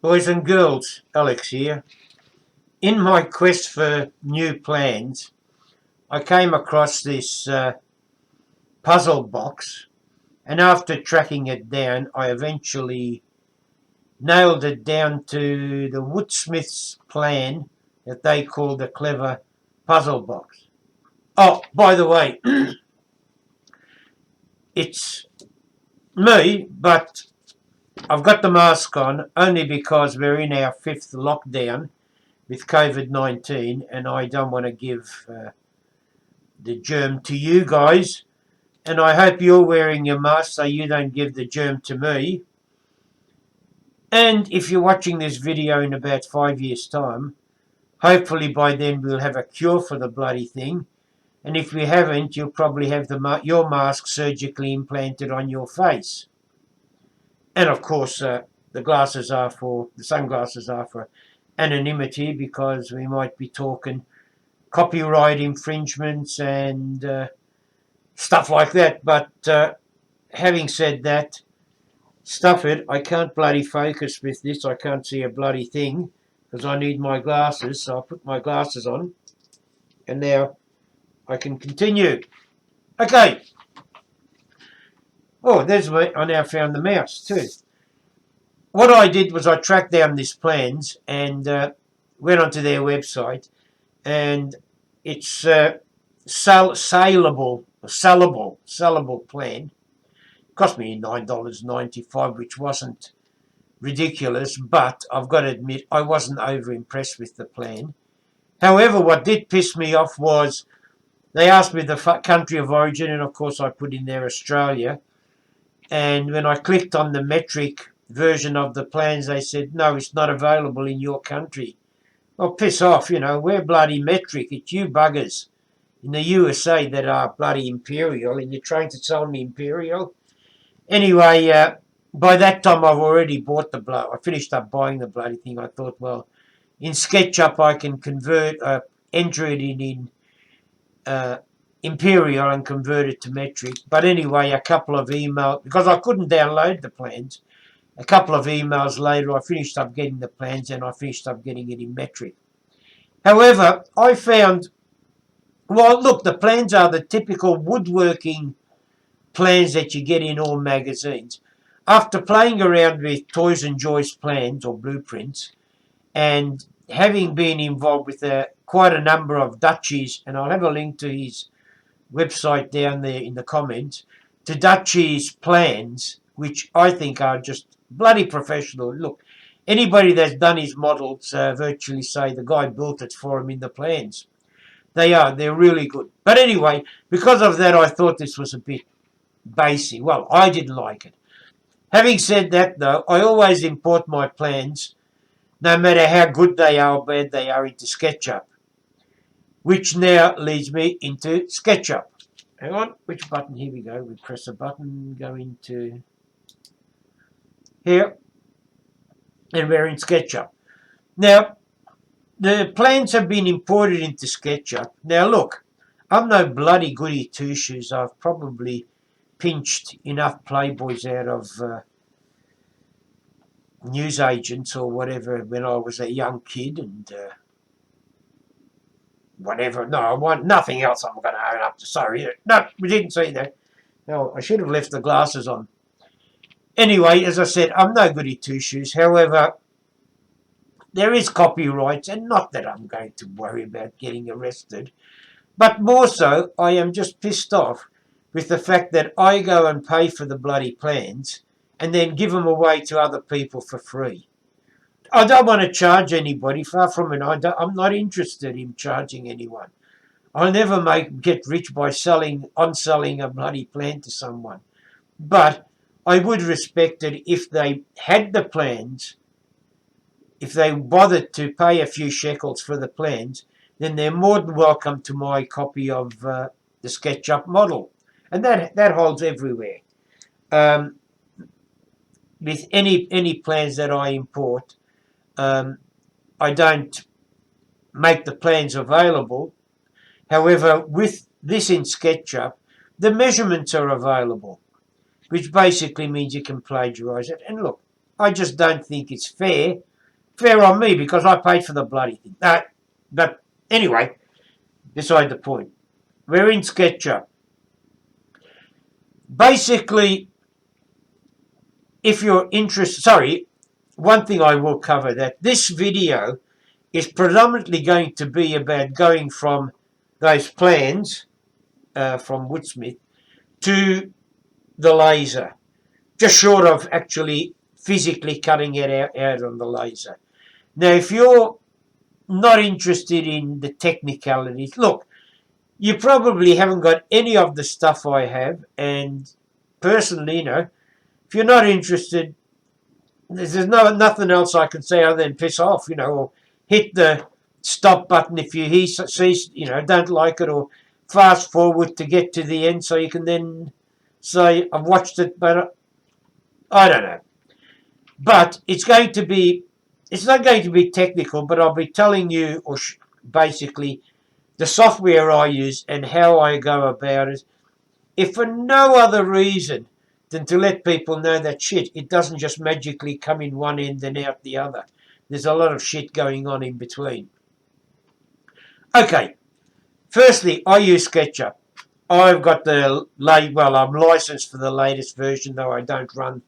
Boys and girls, Alex here. In my quest for new plans, I came across this puzzle box, and after tracking it down, I eventually nailed it down to the WoodSmith's plan that they call the clever puzzle box. Oh, by the way, it's me, but I've got the mask on only because we're in our 5th lockdown with COVID-19, and I don't want to give the germ to you guys, and I hope you're wearing your mask so you don't give the germ to me. And if you're watching this video in about 5 years' time, hopefully by then we'll have a cure for the bloody thing, and if we haven't, you'll probably have your mask surgically implanted on your face. And of course, the sunglasses are for anonymity, because we might be talking copyright infringements and stuff like that. But having said that, stuff it, I can't bloody focus with this. I can't see a bloody thing because I need my glasses. So I put my glasses on, and now I can continue. Okay. Oh, there's where I now found the mouse too. What I did was I tracked down these plans and went onto their website, and it's sellable plan. It cost me $9.95, which wasn't ridiculous, but I've got to admit I wasn't over impressed with the plan. However, what did piss me off was they asked me the country of origin, and of course I put in there Australia. And when I clicked on the metric version of the plans, they said, no, it's not available in your country. Well, piss off, we're bloody metric. It's you buggers in the USA that are bloody imperial, and you're trying to sell me imperial. Anyway, by that time I've already bought I finished up buying the bloody thing. I thought, well, in SketchUp I can enter it in imperial and convert it to metric. But anyway, a couple of emails, because I couldn't download the plans, a couple of emails later I finished up getting the plans, and I finished up getting it in metric. However, I found, well, look, the plans are the typical woodworking plans that you get in all magazines. After playing around with Toys and Joy's plans or blueprints, and having been involved with quite a number of Dutchies, and I'll have a link to his website down there in the comments, to Dutchie's plans, which I think are just bloody professional. Look, anybody that's done his models virtually say the guy built it for him in the plans. They're really good. But anyway, because of that, I thought this was a bit basic. Well, I didn't like it. Having said that, though, I always import my plans, no matter how good they are or bad they are, into SketchUp, which now leads me into SketchUp. Hang on, which button? Here we go. We press a button, go into here, and we're in SketchUp. Now, the plans have been imported into SketchUp. Now, look, I'm no bloody goody two-shoes. I've probably pinched enough Playboys out of newsagents or whatever when I was a young kid, and whatever. No, I want nothing else I'm going to own up to. Sorry. No, we didn't see that. No, I should have left the glasses on. Anyway, as I said, I'm no goody two-shoes. However, there is copyrights, and not that I'm going to worry about getting arrested, but more so, I am just pissed off with the fact that I go and pay for the bloody plans and then give them away to other people for free. I don't want to charge anybody, far from it. I'm not interested in charging anyone. I'll never get rich by selling a bloody plan to someone. But I would respect it if they had the plans, if they bothered to pay a few shekels for the plans, then they're more than welcome to my copy of the SketchUp model. And that holds everywhere. With any plans that I import, I don't make the plans available. However, with this in SketchUp, the measurements are available, which basically means you can plagiarize it. And look, I just don't think it's fair fair on me because I paid for the bloody thing. But anyway, beside the point. We're in SketchUp. Basically, if you're interested, one thing I will cover, that this video is predominantly going to be about going from those plans from WoodSmith to the laser, just short of actually physically cutting it out on the laser. Now, if you're not interested in the technicalities, look, you probably haven't got any of the stuff I have, and personally, if you're not interested, there's nothing else I can say other than piss off, or hit the stop button if you see, don't like it, or fast forward to get to the end so you can then say, I've watched it, but I don't know. But it's not going to be technical, but I'll be telling you, basically, the software I use and how I go about it, if for no other reason than to let people know that it doesn't just magically come in one end and out the other. There's a lot of shit going on in between. Okay, firstly, I use SketchUp. I've got I'm licensed for the latest version, though I don't run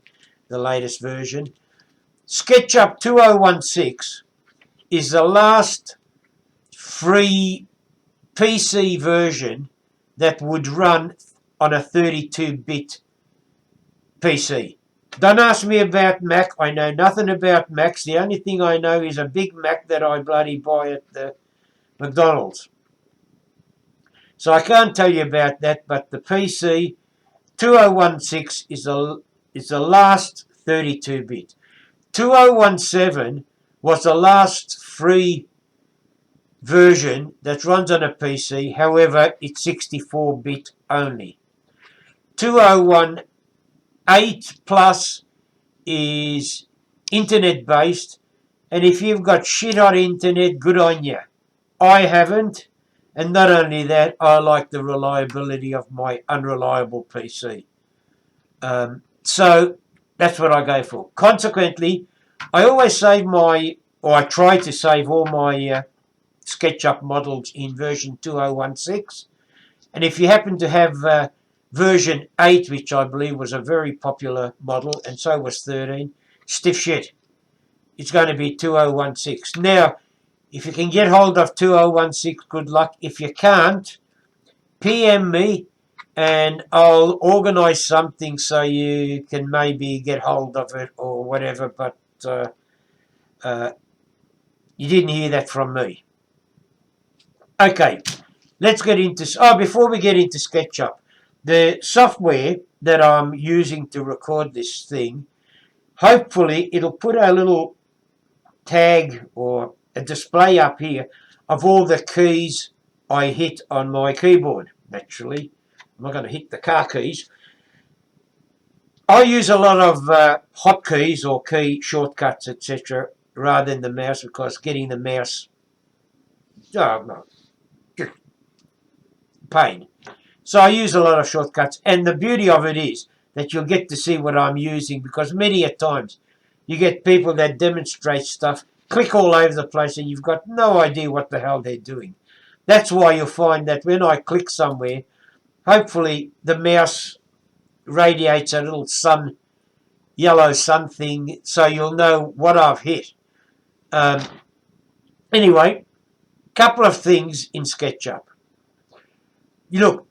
the latest version. SketchUp 2016 is the last free PC version that would run on a 32-bit PC. Don't ask me about Mac. I know nothing about Macs. The only thing I know is a Big Mac that I bloody buy at the McDonald's. So I can't tell you about that, but the PC 2016 is the last 32-bit. 2017 was the last free version that runs on a PC, however, it's 64-bit only. 2018 Plus is internet-based, and if you've got shit on internet, good on you. I haven't, and not only that, I like the reliability of my unreliable PC. So that's what I go for. Consequently, I always I try to save all my SketchUp models in version 2016, and if you happen to have version 8, which I believe was a very popular model, and so was 13, stiff shit. It's going to be 2016. Now, if you can get hold of 2016, good luck. If you can't, PM me and I'll organise something so you can maybe get hold of it or whatever, but you didn't hear that from me. Okay, let's get into... before we get into SketchUp, the software that I'm using to record this thing, hopefully it'll put a little tag or a display up here of all the keys I hit on my keyboard. Naturally, I'm not going to hit the car keys. I use a lot of hotkeys or key shortcuts, etc., rather than the mouse, because getting the mouse, pain. So I use a lot of shortcuts, and the beauty of it is that you'll get to see what I'm using, because many a times you get people that demonstrate stuff, click all over the place, and you've got no idea what the hell they're doing. That's why you'll find that when I click somewhere, hopefully the mouse radiates a little yellow sun thing, so you'll know what I've hit. Anyway, couple of things in SketchUp. You look,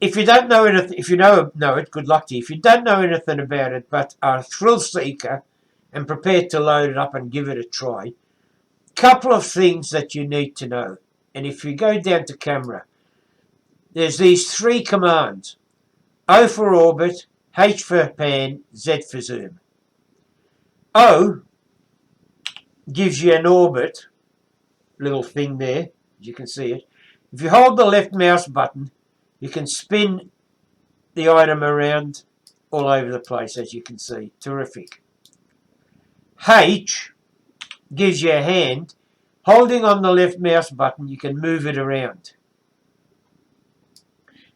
if you don't know anything, if you know it, good luck to you. If you don't know anything about it, but are a thrill seeker and prepared to load it up and give it a try, couple of things that you need to know. And if you go down to camera, there's these 3 commands: O for orbit, H for pan, Z for zoom. O gives you an orbit, little thing there, you can see it. If you hold the left mouse button, you can spin the item around all over the place, as you can see. Terrific. H gives you a hand. Holding on the left mouse button, you can move it around.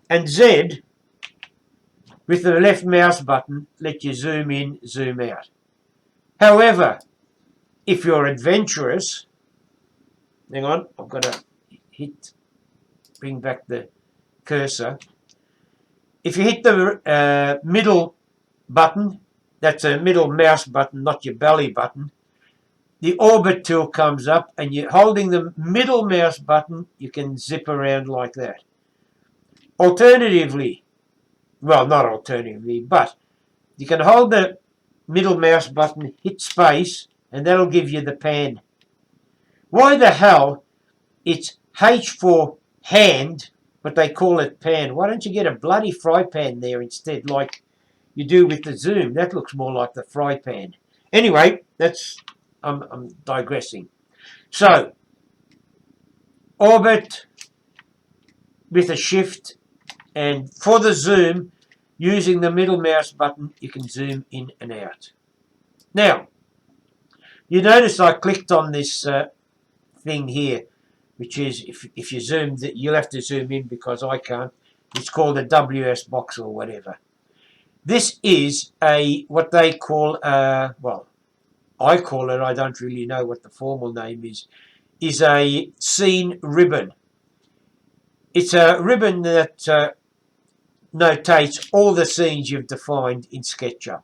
And Z, with the left mouse button, let you zoom in, zoom out. However, if you're adventurous, hang on, I've got to bring back the cursor. If you hit the middle button, that's a middle mouse button, not your belly button, the orbit tool comes up, and you're holding the middle mouse button, you can zip around like that. Alternatively, well, not alternatively, but you can hold the middle mouse button, hit space, and that'll give you the pan. Why the hell it's H for hand, but they call it pan? Why don't you get a bloody fry pan there instead, like you do with the zoom? That looks more like the fry pan. Anyway, I'm digressing. So, orbit with a shift, and for the zoom, using the middle mouse button, you can zoom in and out. Now, you notice I clicked on this thing here, which is, if you zoom, you'll have to zoom in because I can't. It's called a WS box or whatever. This is what they call, well, I call it, I don't really know what the formal name is a scene ribbon. It's a ribbon that notates all the scenes you've defined in SketchUp.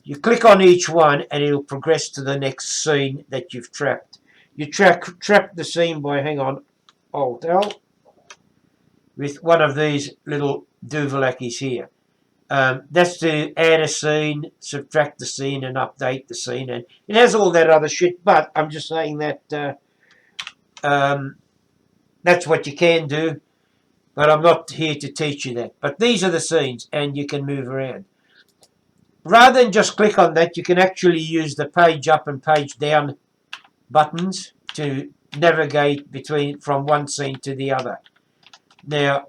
You click on each one and it'll progress to the next scene that you've trapped. You trap the scene by, hang on, Alt-L, with one of these little doovalakis here. That's to add a scene, subtract the scene, and update the scene, and it has all that other shit. But I'm just saying that that's what you can do. But I'm not here to teach you that. But these are the scenes, and you can move around. Rather than just click on that, you can actually use the page up and page down buttons to navigate from one scene to the other. Now,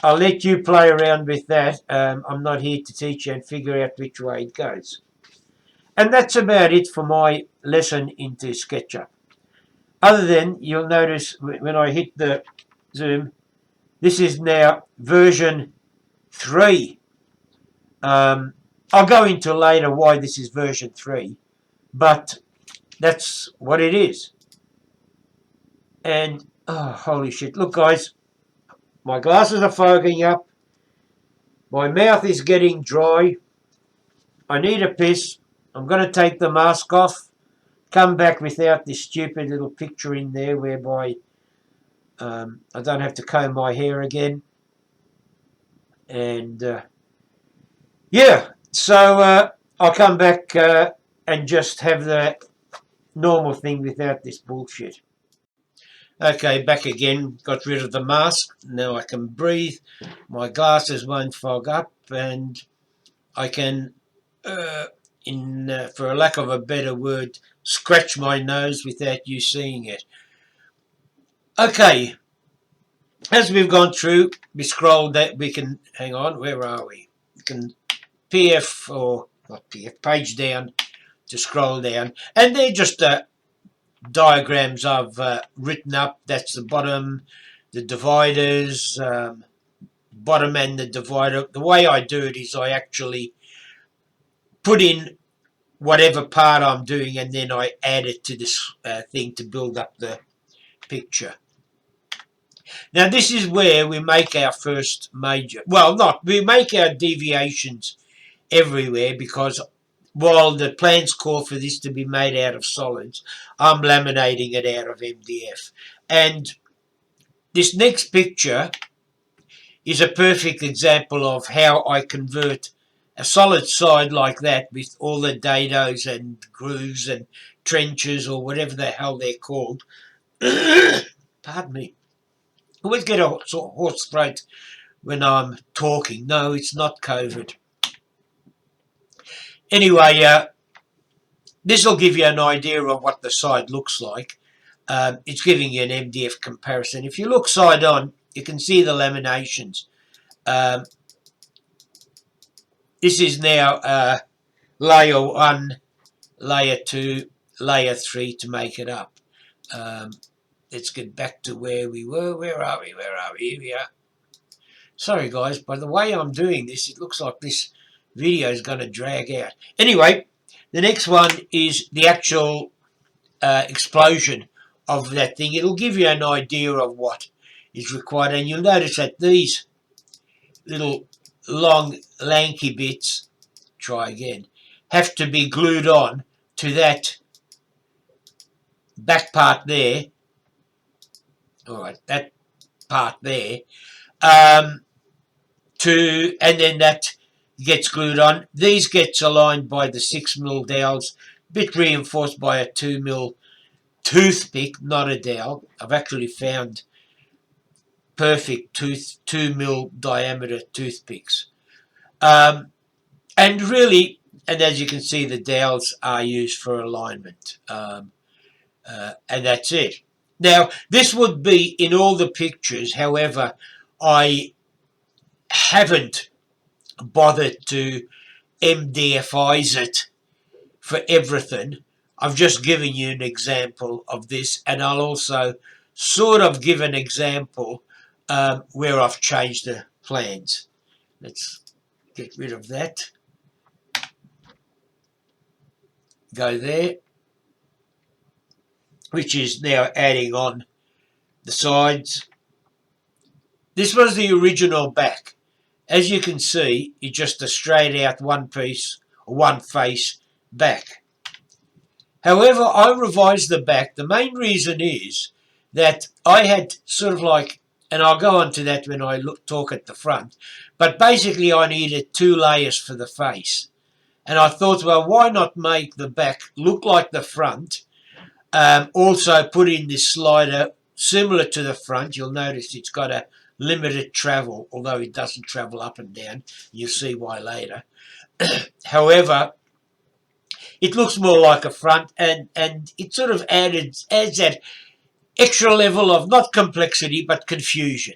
I'll let you play around with that. I'm not here to teach you and figure out which way it goes. And that's about it for my lesson into SketchUp. Other than, you'll notice when I hit the zoom, this is now version 3. I'll go into later why this is version 3, but that's what it is. And, oh, holy shit. Look, guys. My glasses are fogging up. My mouth is getting dry. I need a piss. I'm going to take the mask off. Come back without this stupid little picture in there whereby I don't have to comb my hair again. And yeah, so I'll come back and just have the normal thing without this bullshit. Okay, back again. Got rid of the mask. Now I can breathe. My glasses won't fog up, and I can, for a lack of a better word, scratch my nose without you seeing it. Okay, as we've gone through, we scroll that. We can hang on. Where are we? We can PF or not PF, page down to scroll down, and they're just diagrams I've written up. That's the bottom, the dividers, bottom and the divider. The way I do it is I actually put in whatever part I'm doing, and then I add it to this thing to build up the picture. Now this is where we make our first major, we make our deviations everywhere, because while the plans call for this to be made out of solids, I'm laminating it out of MDF. And this next picture is a perfect example of how I convert a solid side like that with all the dados and grooves and trenches or whatever the hell they're called. Pardon me. I always get a hoarse throat when I'm talking. No, it's not COVID. Anyway, this will give you an idea of what the side looks like. It's giving you an MDF comparison. If you look side on, you can see the laminations. This is now layer 1, layer 2, layer 3 to make it up. Let's get back to where we were. Where are we? Here we are. Sorry, guys. By the way I'm doing this, it looks like this video is going to drag out. Anyway, The next one is the actual explosion of that thing. It'll give you an idea of what is required, and you'll notice that these little long lanky bits, try again, have to be glued on to that back part there. Alright, that part there. And then that gets glued on. These gets aligned by the 6mm dowels, bit reinforced by a 2mm toothpick, not a dowel. I've actually found perfect 2mm diameter toothpicks. And really, and as you can see, the dowels are used for alignment. And that's it. Now, this would be in all the pictures. However, I haven't bothered to MDFize it for everything. I've just given you an example of this, and I'll also sort of give an example where I've changed the plans. Let's get rid of that. Go there, which is now adding on the sides. This was the original back. As you can see, it's just a straight out one piece, or one face back. However, I revised the back. The main reason is that I had sort of like, and I'll go on to that when I talk at the front, but basically I needed 2 layers for the face. And I thought, well, why not make the back look like the front? Also put in this slider similar to the front. You'll notice it's got a limited travel, although it doesn't travel up and down. You'll see why later. However, it looks more like a front, and it sort of adds that extra level of not complexity but confusion,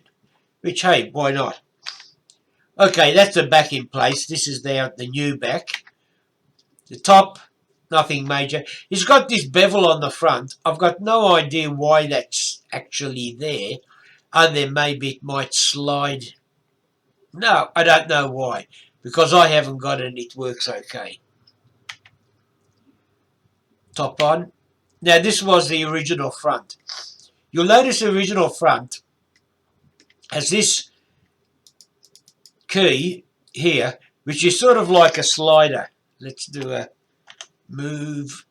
which, hey, why not? Okay, that's the back in place. This is the new back. The top, nothing major. It's got this bevel on the front. I've got no idea why that's actually there. And then maybe it might slide. No, I don't know why. Because I haven't got it and it works okay. Top on. Now this was the original front. You'll notice the original front has this key here, which is sort of like a slider. Let's do a move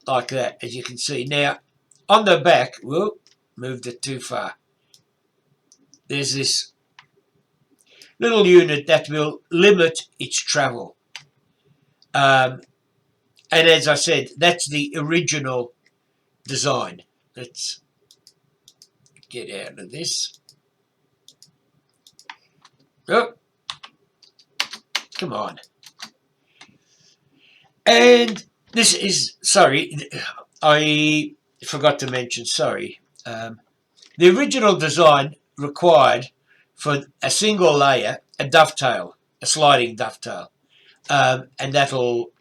like that, as you can see. Now, on the back, whoop, moved it too far. There's this little unit that will limit its travel. And as I said, that's the original design. Let's get out of this. Oh, come on. And this is, sorry, I forgot to mention, sorry. The original design required for a single layer a dovetail, a sliding dovetail. And that'll,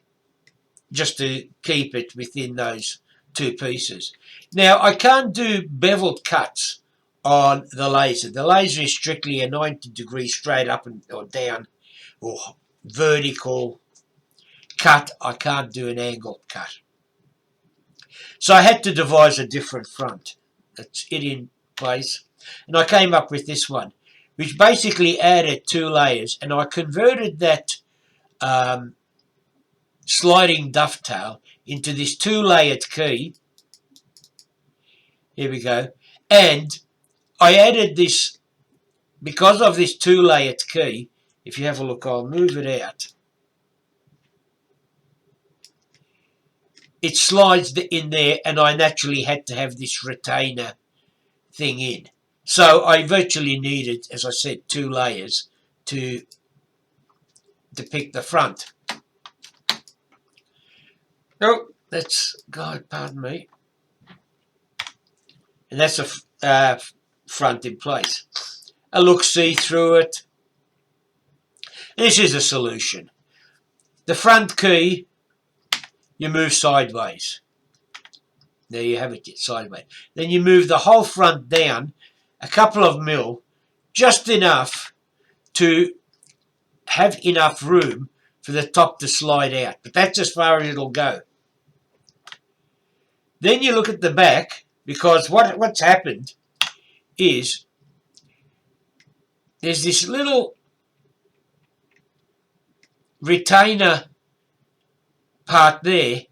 just to keep it within those 2 pieces. Now, I can't do beveled cuts on the laser. The laser is strictly a 90 degree straight up or down or vertical cut. I can't do an angled cut. So I had to devise a different front. That's it in place. And I came up with this one, which basically added 2 layers. And I converted that sliding dovetail into this 2-layered key. Here we go. And I added this, because of this 2-layered key, if you have a look, I'll move it out. It slides in there, and I naturally had to have this retainer thing in. So I virtually needed, as I said, 2 layers to depict the front. Oh, that's, God, pardon me. And that's a front in place. A look-see through it. This is a solution. The front key, you move sideways. There you have it, sideways. Then you move the whole front down a couple of mil, just enough to have enough room for the top to slide out, but that's as far as it'll go. Then you look at the back, because what's happened is there's this little retainer part there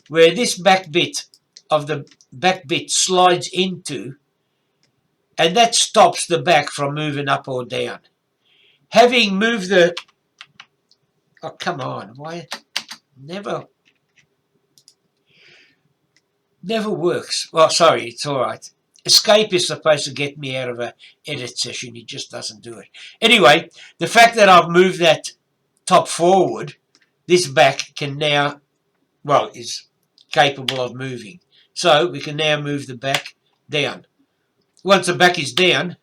where this back bit of the back bit slides into, and that stops the back from moving up or down. Having moved the... Oh, come on. Why? Never works. Well, sorry, it's all right. Escape is supposed to get me out of an edit session. It just doesn't do it. Anyway, the fact that I've moved that top forward, this back can now, well, is capable of moving. So we can now move the back down. Once the back is down,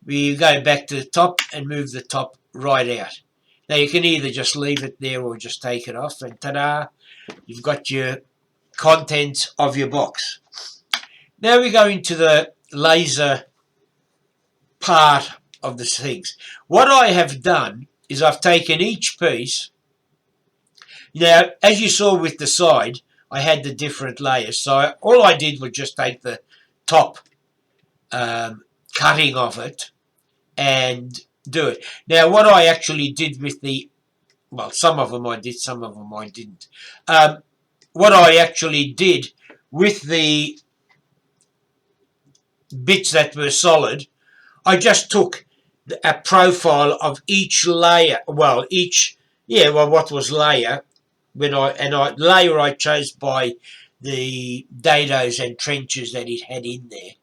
we go back to the top and move the top right out. Now you can either just leave it there or just take it off, and ta-da, you've got your contents of your box. Now we go into the laser part of the things. What I have done is I've taken each piece. Now, as you saw with the side, I had the different layers. So all I did was just take the top cutting of it and do it. Now, what I actually did with the, well, some of them I did, some of them I didn't. What I actually did with the bits that were solid, I just took a profile of each layer. Well, what was layer? Layer I chose by the dados and trenches that it had in there,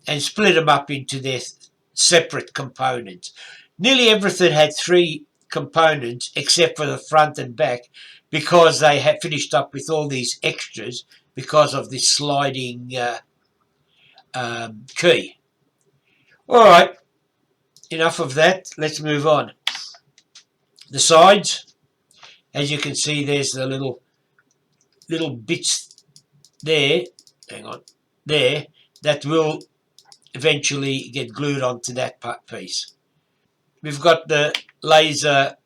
and split them up into their separate components. Nearly everything had 3 components except for the front and back, because they had finished up with all these extras because of this sliding key. All right, enough of that. Let's move on. The sides, as you can see, there's the little bits there. Hang on, there, that will eventually get glued onto that piece. We've got the laser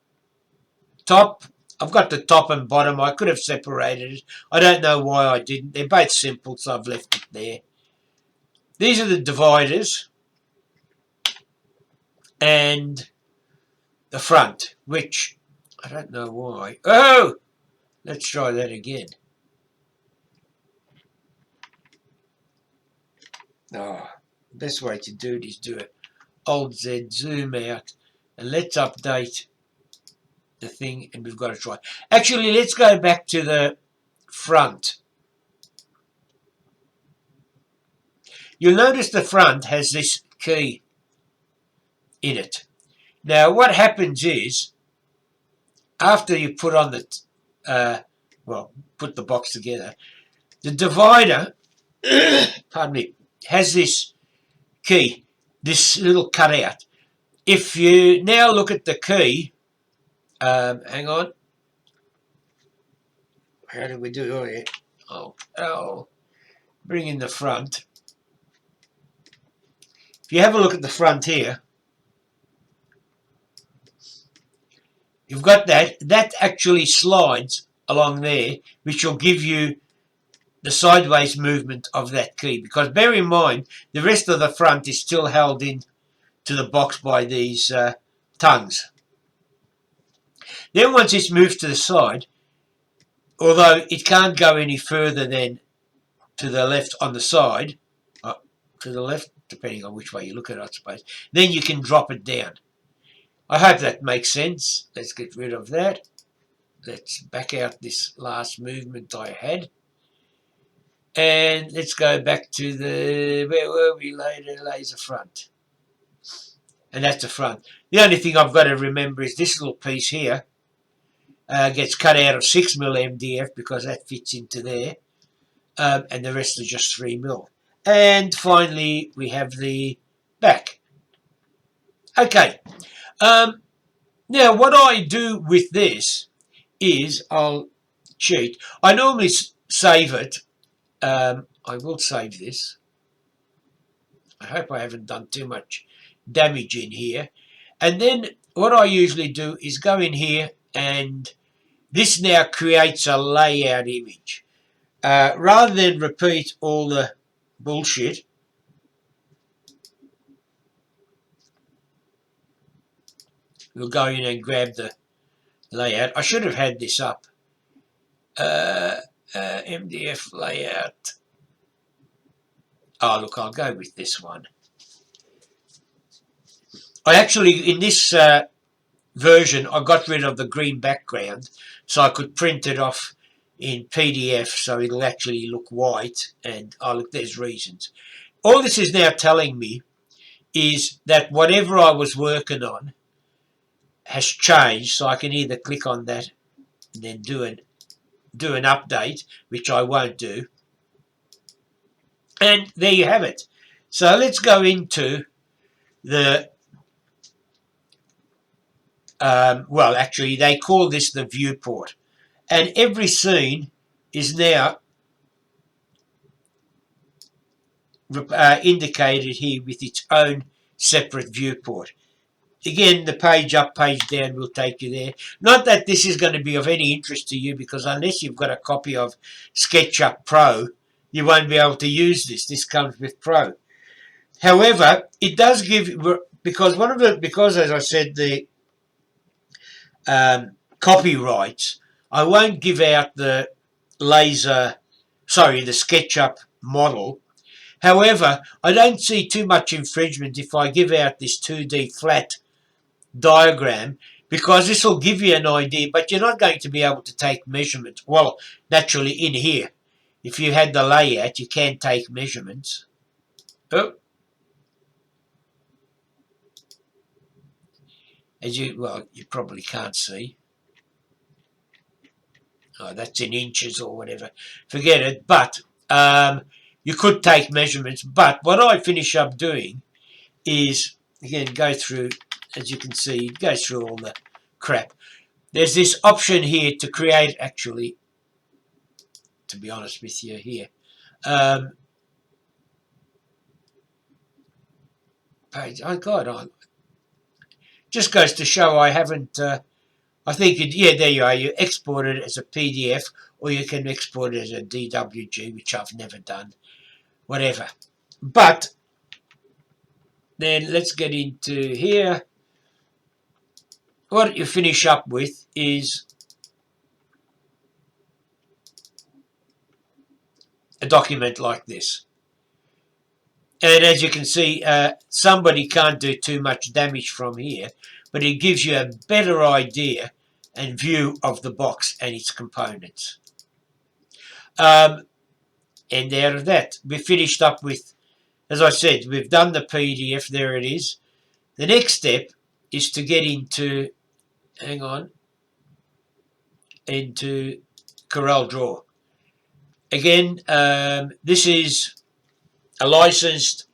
top. I've got the top and bottom. I could have separated it. I don't know why I didn't. They're both simple, so I've left it there. These are the dividers and the front, which I don't know why. Oh! Let's try that again. Oh, best way to do it is do it. Alt Z, zoom out, and let's update the thing, and we've got to try. Actually, let's go back to the front. You'll notice the front has this key in it. Now, what happens is, after you put on the, put the box together, the divider, pardon me, has this key, this little cutout. If you now look at the key, hang on. How do we do it? Oh, bring in the front. If you have a look at the front here, you've got that actually slides along there, which will give you the sideways movement of that key. Because bear in mind, the rest of the front is still held in to the box by these tongues. Then once it's moved to the side, although it can't go any further than to the left on the side, to the left, depending on which way you look at it, I suppose, then you can drop it down. I hope that makes sense. Let's get rid of that. Let's back out this last movement I had. And let's go back to the, where were we, laser front. And that's the front. The only thing I've got to remember is this little piece here gets cut out of 6mm MDF because that fits into there. And the rest are just 3mm. And finally, we have the back. Okay. Now, what I do with this is I'll cheat. I normally save it. I will save this. I hope I haven't done too much damage in here. And then what I usually do is go in here and this now creates a layout image. Rather than repeat all the bullshit, we'll go in and grab the layout. I should have had this up. MDF layout. Oh, look, I'll go with this one. I actually, in this version, I got rid of the green background so I could print it off in PDF so it'll actually look white. And oh, look, there's reasons. All this is now telling me is that whatever I was working on has changed, so I can either click on that and then do an update, which I won't do. And there you have it. So let's go into the well, actually, they call this the viewport. And every scene is now indicated here with its own separate viewport. Again, the page up, page down will take you there. Not that this is going to be of any interest to you, because unless you've got a copy of SketchUp Pro, you won't be able to use this. This comes with Pro. However, it does give, because as I said, the copyrights, I won't give out the the SketchUp model. However, I don't see too much infringement if I give out this 2D flat diagram, because this will give you an idea, but you're not going to be able to take measurements. Well, naturally in here, if you had the layout, you can take measurements. Oh. You probably can't see. Oh, that's in inches or whatever. Forget it. But you could take measurements. But what I finish up doing is, again, go through, as you can see, it goes through all the crap. There's this option here to create, actually, to be honest with you here. Page, oh God, just goes to show I haven't, I think, yeah, there you are. You export it as a PDF, or you can export it as a DWG, which I've never done. Whatever. But then let's get into here. What you finish up with is a document like this. And as you can see, somebody can't do too much damage from here, but it gives you a better idea and view of the box and its components. And out of that, we finished up with, as I said, we've done the PDF, there it is. The next step is to get into, hang on, into CorelDRAW. Again, this is a licensed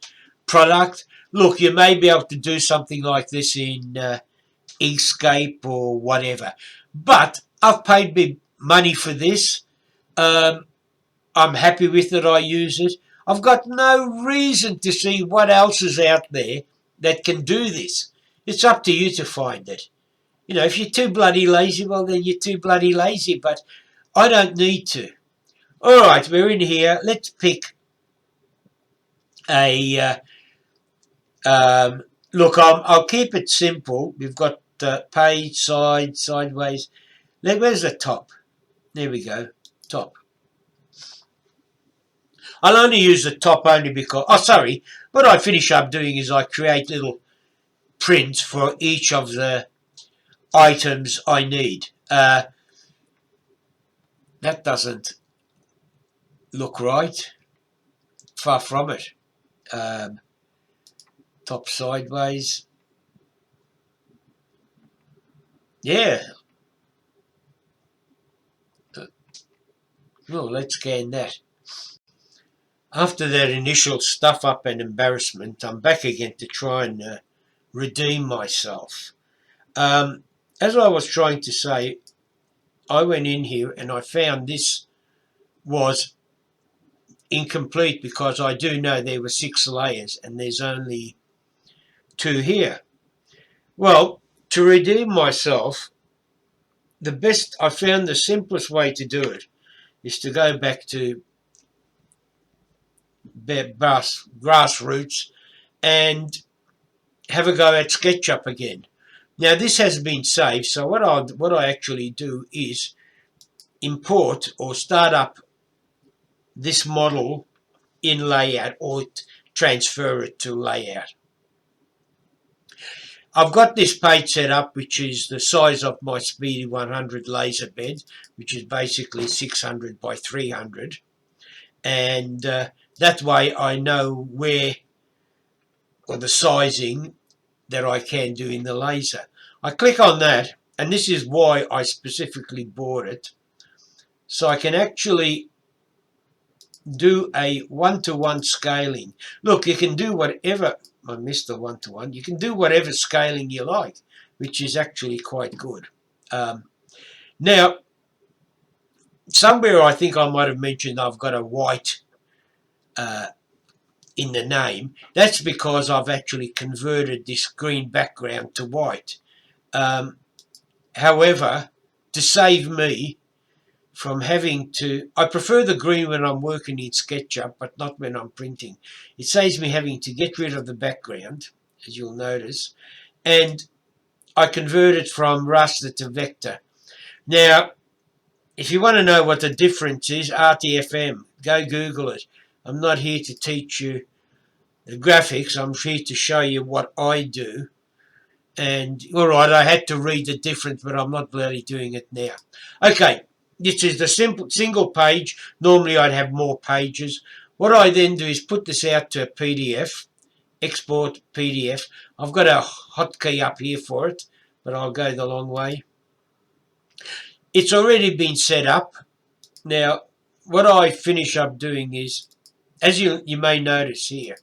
product. Look, you may be able to do something like this in Inkscape or whatever, but I've paid big money for this. I'm happy with it. I use it. I've got no reason to see what else is out there that can do this. It's up to you to find it. You know, if you're too bloody lazy, well, then you're too bloody lazy, but I don't need to. All right, we're in here. Let's pick a look. I'll keep it simple. We've got page, side, sideways. Where's the top? There we go. Top. I'll only use the top only because, oh, sorry, what I finish up doing is I create little prints for each of the items I need. That doesn't look right. Far from it. Top sideways. Yeah. Well, let's scan that. After that initial stuff up and embarrassment, I'm back again to try and redeem myself. As I was trying to say, I went in here and I found this was incomplete because I do know there were 6 layers and there's only 2 here. Well, to redeem myself, I found the simplest way to do it is to go back to grassroots and have a go at SketchUp again. Now this has been saved, so what I actually do is import or start up this model in layout or transfer it to layout. I've got this page set up, which is the size of my Speedy 100 laser bed, which is basically 600 by 300, and that way I know where, or the sizing that I can do in the laser. I click on that, and this is why I specifically bought it, so I can actually do a one-to-one scaling. Look, you can do whatever, I missed the one-to-one, you can do whatever scaling you like, which is actually quite good. Now, somewhere I think I might have mentioned I've got a white in the name. That's because I've actually converted this green background to white. However, to save me from having to, I prefer the green when I'm working in SketchUp, but not when I'm printing. It saves me having to get rid of the background, as you'll notice, and I convert it from raster to vector. Now, if you want to know what the difference is, RTFM, go Google it. I'm not here to teach you the graphics, I'm here to show you what I do. And, alright, I had to read the difference, but I'm not bloody doing it now. Okay, this is the single page. Normally I'd have more pages. What I then do is put this out to a PDF, export PDF. I've got a hotkey up here for it, but I'll go the long way. It's already been set up. Now, what I finish up doing is, as you may notice here,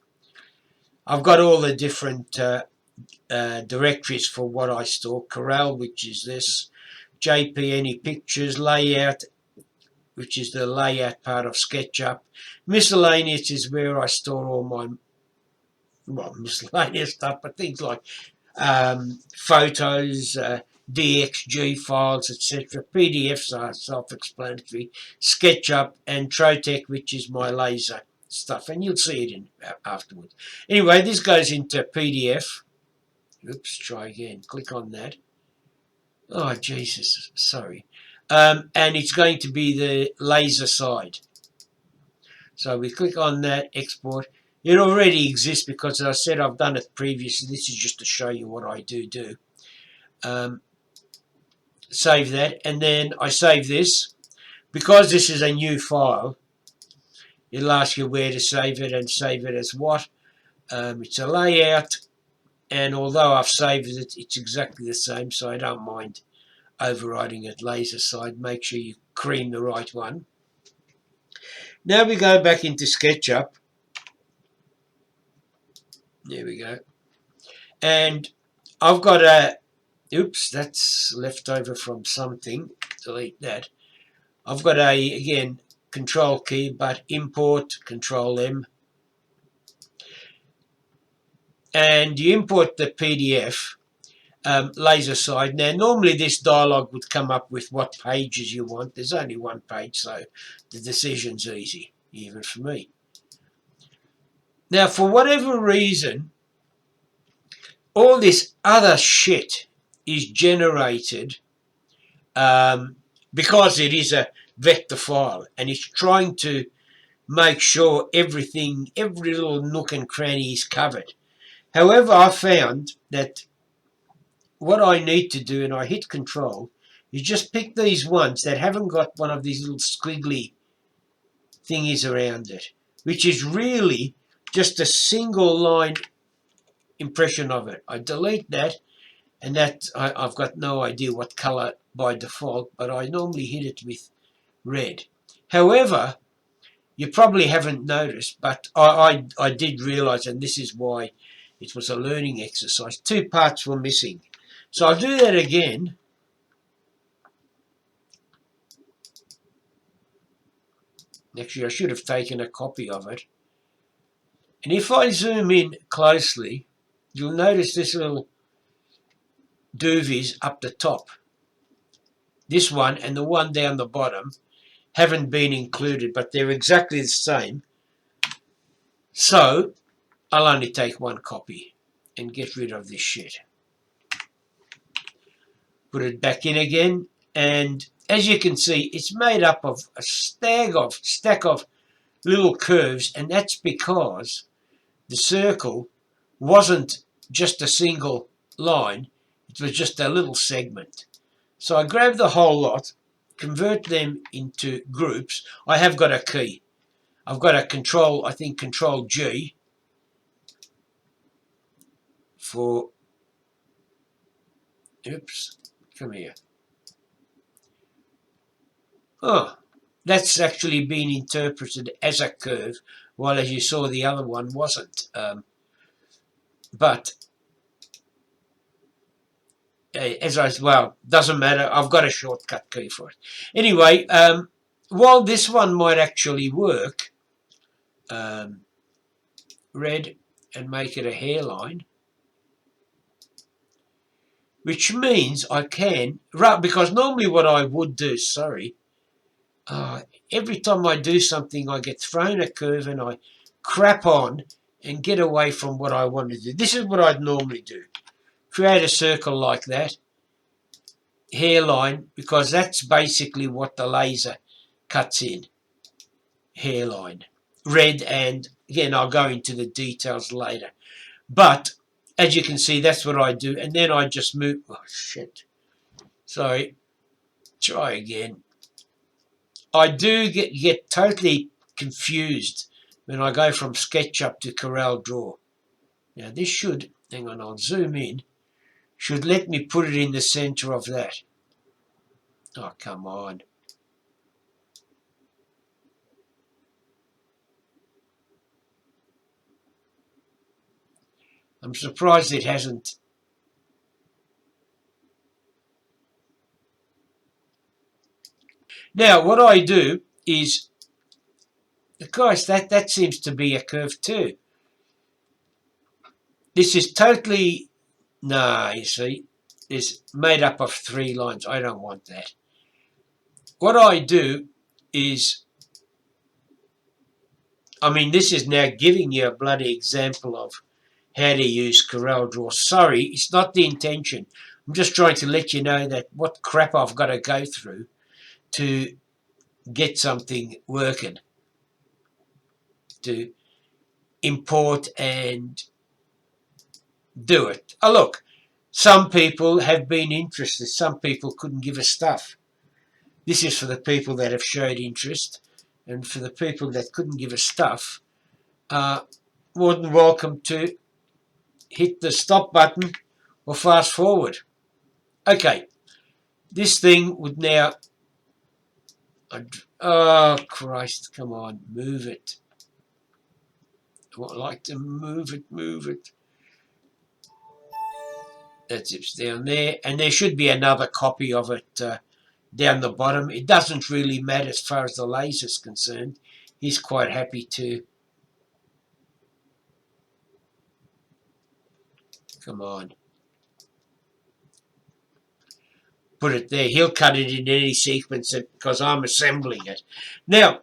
I've got all the different directories for what I store. Corel, which is this, JP, any pictures, layout, which is the layout part of SketchUp. Miscellaneous is where I store all my, well, miscellaneous stuff, but things like photos, DXG files, etc. PDFs are self-explanatory. SketchUp and Trotec, which is my laser stuff, and you'll see it in afterwards. Anyway, this goes into PDF. Oops, try again. Click on that. Oh, Jesus, sorry. And it's going to be the laser side. So we click on that, export. It already exists because, as I said, I've done it previously. This is just to show you what I do. Save that, and then I save this. Because this is a new file, it'll ask you where to save it and save it as what. It's a layout, and although I've saved it, it's exactly the same, so I don't mind overriding it. Laser side, make sure you cream the right one. Now we go back into SketchUp. There we go. And I've got a, oops, that's left over from something. Delete that. I've got a, again, control key, but import, control M. And you import the PDF, laser side. Now, normally this dialog would come up with what pages you want. There's only one page, so the decision's easy, even for me. Now, for whatever reason, all this other shit is generated because it is a vector file, and it's trying to make sure everything, every little nook and cranny is covered. However, I found that what I need to do, and I hit control, is just pick these ones that haven't got one of these little squiggly thingies around it, which is really just a single line impression of it. I delete that, and that I've got no idea what color by default, but I normally hit it with red. However, you probably haven't noticed, but I did realize, and this is why it was a learning exercise, two parts were missing. So I'll do that again. Actually, I should have taken a copy of it. And if I zoom in closely, you'll notice this little doovies up the top. this one and the one down the bottom haven't been included, but they're exactly the same. So I'll only take one copy and get rid of this shit. Put it back in again, and as you can see, it's made up of a stack of little curves, and that's because the circle wasn't just a single line, it was just a little segment. So I grab the whole lot, convert them into groups. I have got a key. I've got a control, I think control G for, oops, come here. Oh, that's actually been interpreted as a curve, while as you saw the other one wasn't. But well, doesn't matter. I've got a shortcut key for it. Anyway, while this one might actually work, red and make it a hairline, which means I can, because normally what I would do, every time I do something I get thrown a curve and I crap on and get away from what I want to do. This is what I'd normally do. Create a circle like that, hairline, because that's basically what the laser cuts in, hairline, red, and again I'll go into the details later. But as you can see, that's what I do, and then I just move, oh shit, sorry, try again. I do get totally confused when I go from SketchUp to CorelDRAW. Now this should, hang on, I'll zoom in, should let me put it in the center of that. Oh, come on. I'm surprised it hasn't. Now, what I do is, of course, that seems to be a curve too. This is totally, no, you see, it's made up of 3 lines. I don't want that. What I do is, I mean, this is now giving you a bloody example of how to use CorelDRAW. Sorry, it's not the intention. I'm just trying to let you know that what crap I've got to go through to get something working, to import and do it. Oh, look, some people have been interested. Some people couldn't give a stuff. This is for the people that have showed interest, and for the people that couldn't give a stuff, more than welcome to hit the stop button or fast forward. Okay, this thing would now, oh Christ, come on, move it. I would like to move it. That's it, down there, and there should be another copy of it down the bottom. It doesn't really matter as far as the laser is concerned. He's quite happy to. Come on. Put it there. He'll cut it in any sequence because I'm assembling it. Now,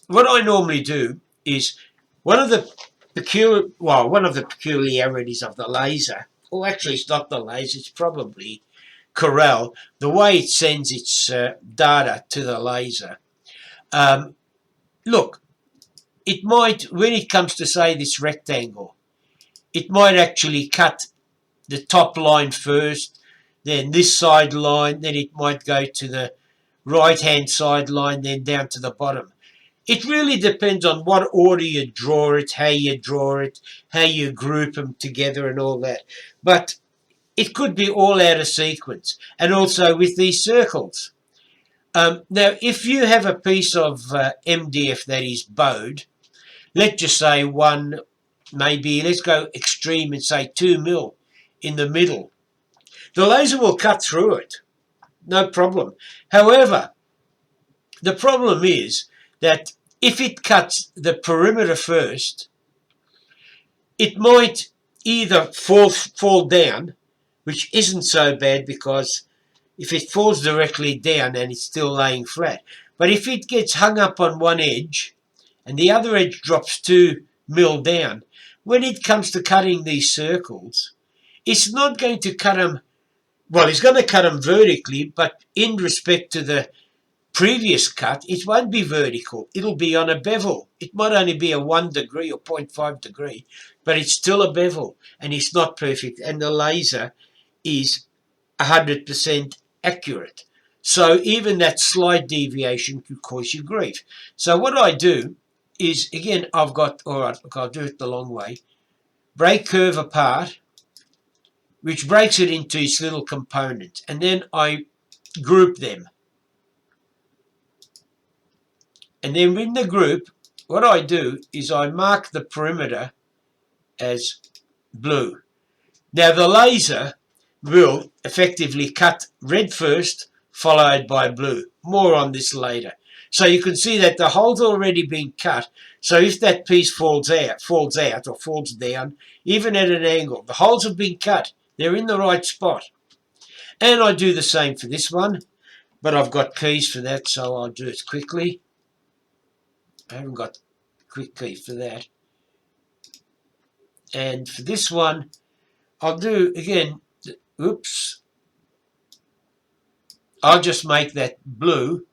what I normally do is one of the peculiarities of the laser, well, actually it's not the laser, it's probably Corel, the way it sends its data to the laser. Look, it might, when it comes to, say, this rectangle, it might actually cut the top line first, then this side line, then it might go to the right-hand side line, then down to the bottom. It really depends on what order you draw it, how you group them together and all that. But it could be all out of sequence. And also with these circles. Now, if you have a piece of MDF that is bowed, let's just say one, maybe, let's go extreme and say 2 mil in the middle. The laser will cut through it, no problem. However, the problem is that if it cuts the perimeter first, it might either fall down, which isn't so bad because if it falls directly down and it's still laying flat. But if it gets hung up on one edge and the other edge drops 2mm down, when it comes to cutting these circles, it's not going to cut them, well, it's going to cut them vertically, but in respect to the previous cut, it won't be vertical. It'll be on a bevel. It might only be a 1 degree or 0.5 degree, but it's still a bevel, and it's not perfect. And the laser is 100% accurate. So even that slight deviation could cause you grief. So what I do is, again, I've got, all right, look, I'll do it the long way. Break curve apart, which breaks it into its little components. And then I group them. And then in the group, what I do is I mark the perimeter as blue. Now the laser will effectively cut red first, followed by blue. More on this later. So you can see that the hole's already been cut. So if that piece falls out or falls down, even at an angle, the holes have been cut. They're in the right spot. And I do the same for this one, but I've got keys for that, so I'll do it quickly. I haven't got quick key for that. And for this one, I'll do, again, oops, I'll just make that blue.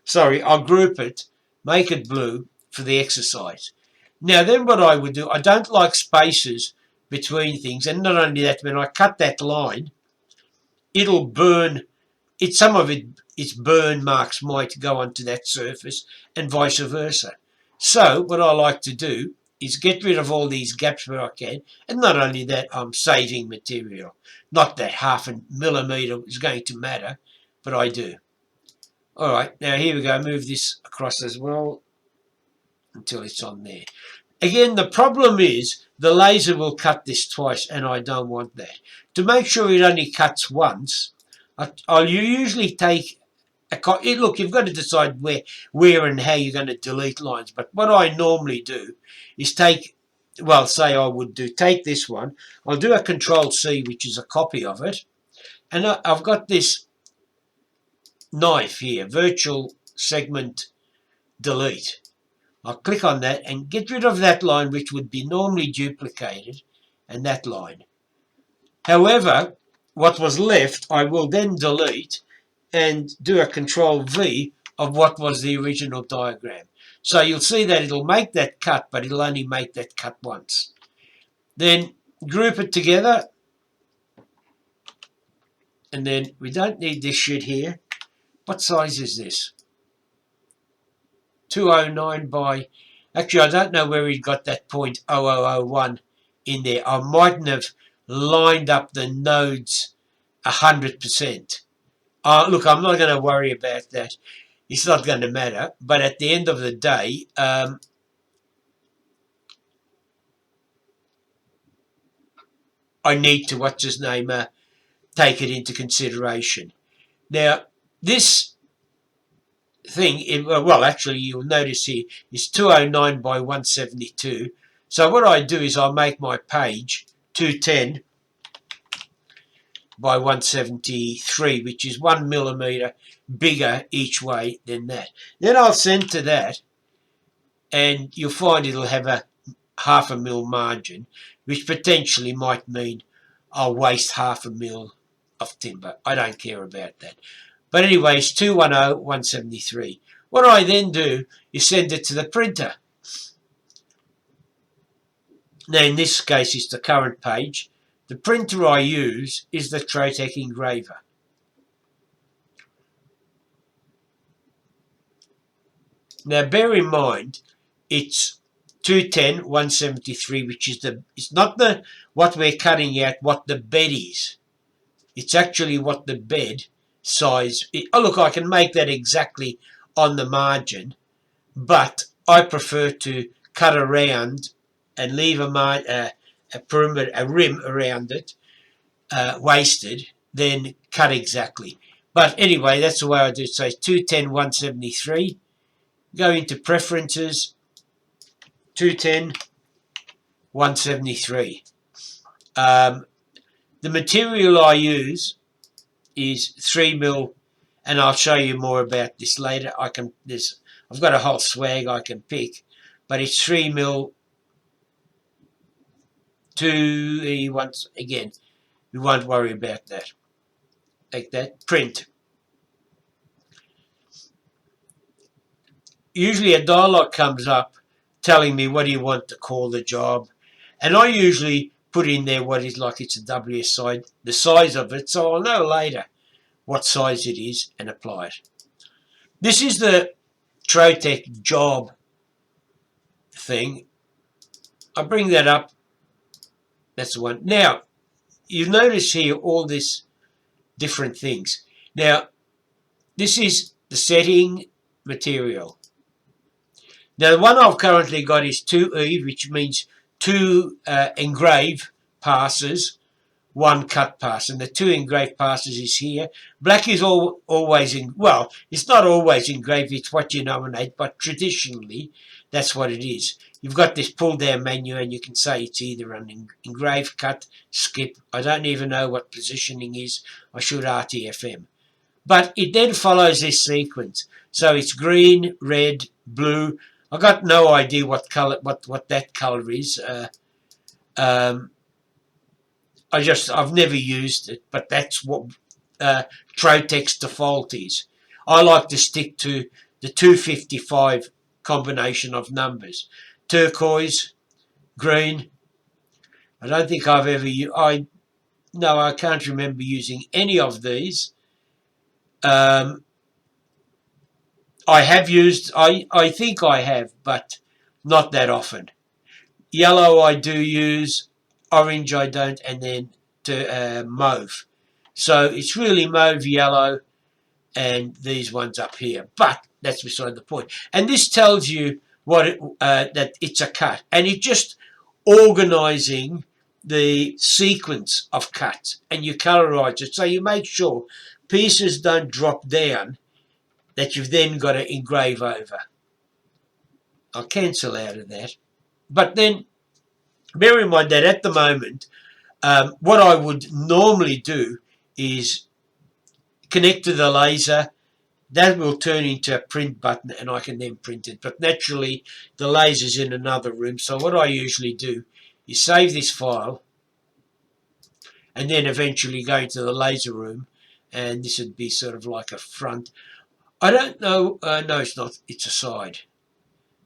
Sorry, I'll group it, make it blue for the exercise. Now then what I would do, I don't like spaces between things, and not only that, when I cut that line, it'll burn, some of its burn marks might go onto that surface and vice versa. So what I like to do is get rid of all these gaps where I can, and not only that, I'm saving material. Not that 0.5 millimeter is going to matter, but I do. All right, now here we go. Move this across as well until it's on there. Again, the problem is the laser will cut this twice, and I don't want that. To make sure it only cuts once, I'll usually take look, you've got to decide where and how you're going to delete lines. But what I normally do is take this one. I'll do a Control-C, which is a copy of it. And I've got this knife here, Virtual Segment Delete. I'll click on that and get rid of that line, which would be normally duplicated, and that line. However, what was left, I will then delete and do a Control-V of what was the original diagram. So you'll see that it'll make that cut, but it'll only make that cut once. Then group it together. And then we don't need this shit here. What size is this? 209 by... Actually, I don't know where he got that 0.0001 in there. I mightn't have lined up the nodes 100%. Look, I'm not going to worry about that. It's not going to matter. But at the end of the day, I need to, take it into consideration. Now, this thing, well, actually, you'll notice here, is 209 by 172. So what I do is I make my page 210 by 173, which is 1 millimeter bigger each way than that. Then I'll center that, and you'll find it'll have a 0.5 mil margin, which potentially might mean I'll waste 0.5 mil of timber. I don't care about that. But anyway, it's 210, 173. What I then do is send it to the printer. Now, in this case, it's the current page. The printer I use is the Trotec engraver. Now, bear in mind, it's 210, 173, which is it's not what we're cutting out, what the bed is. It's actually what the bed size is. Oh, look, I can make that exactly on the margin, but I prefer to cut around and leave a perimeter, a rim around it, wasted, then cut exactly. But anyway, that's the way I do it. So it's 210, 173. Go into Preferences, 210, 173. The material I use is 3mm, and I'll show you more about this later. I've got a whole swag I can pick, but it's 3mm to once again. We won't worry about that. Like that. Print. Usually a dialog comes up telling me what do you want to call the job, and I usually put in there what is like it's a WS side, the size of it, so I'll know later what size it is and apply it. This is the Trotec job thing. I bring that up. That's the one. Now, you notice here all this different things. Now, this is the setting material. Now, the one I've currently got is 2E, which means 2 engrave passes, 1 cut pass. And the 2 engrave passes is here. Black is always in, well, it's not always engraved, it's what you nominate, but traditionally, that's what it is. You've got this pull down menu, and you can say it's either an engrave, cut, skip. I don't even know what positioning is. I should RTFM. But it then follows this sequence. So it's green, red, blue. I got no idea what color, what that color is. I've never used it, but that's what Trotec's default is. I like to stick to the 255 combination of numbers. Turquoise, green. I don't think I've ever used. I can't remember using any of these. I have used, I think I have, but not that often. Yellow I do use, orange I don't, and then mauve. So it's really mauve, yellow, and these ones up here. But that's beside the point. And this tells you what that it's a cut. And it's just organising the sequence of cuts, and you colorize it. So you make sure pieces don't drop down that you've then got to engrave over. I'll cancel out of that. But then, bear in mind that at the moment, what I would normally do is connect to the laser. That will turn into a print button, and I can then print it. But naturally, the laser's in another room. So what I usually do is save this file, and then eventually go into the laser room, and this would be sort of like a front. I don't know, no it's not, it's a side.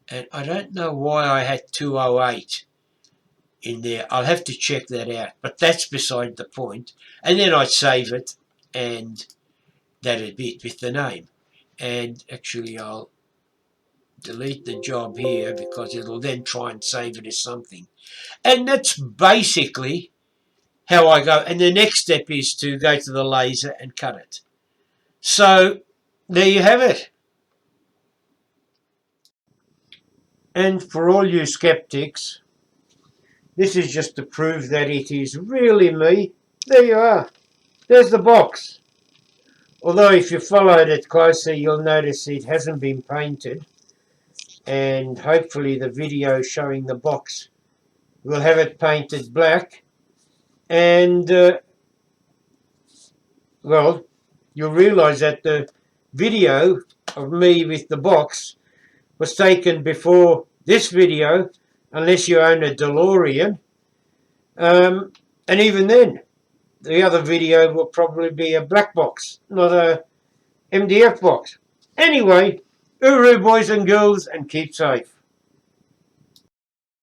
And I don't know why I had 208 in there. I'll have to check that out, but that's beside the point. And then I'd save it, and that'd be it with the name. And actually I'll delete the job here because it'll then try and save it as something. And that's basically how I go. And the next step is to go to the laser and cut it. So there you have it. And for all you skeptics, this is just to prove that it is really me. There you are. There's the box. Although if you followed it closer, you'll notice it hasn't been painted. And hopefully the video showing the box will have it painted black. And, well, you'll realise that the video of me with the box was taken before this video, unless you own a DeLorean. And even then, the other video will probably be a black box, not a MDF box. Anyway, uru boys and girls, and keep safe.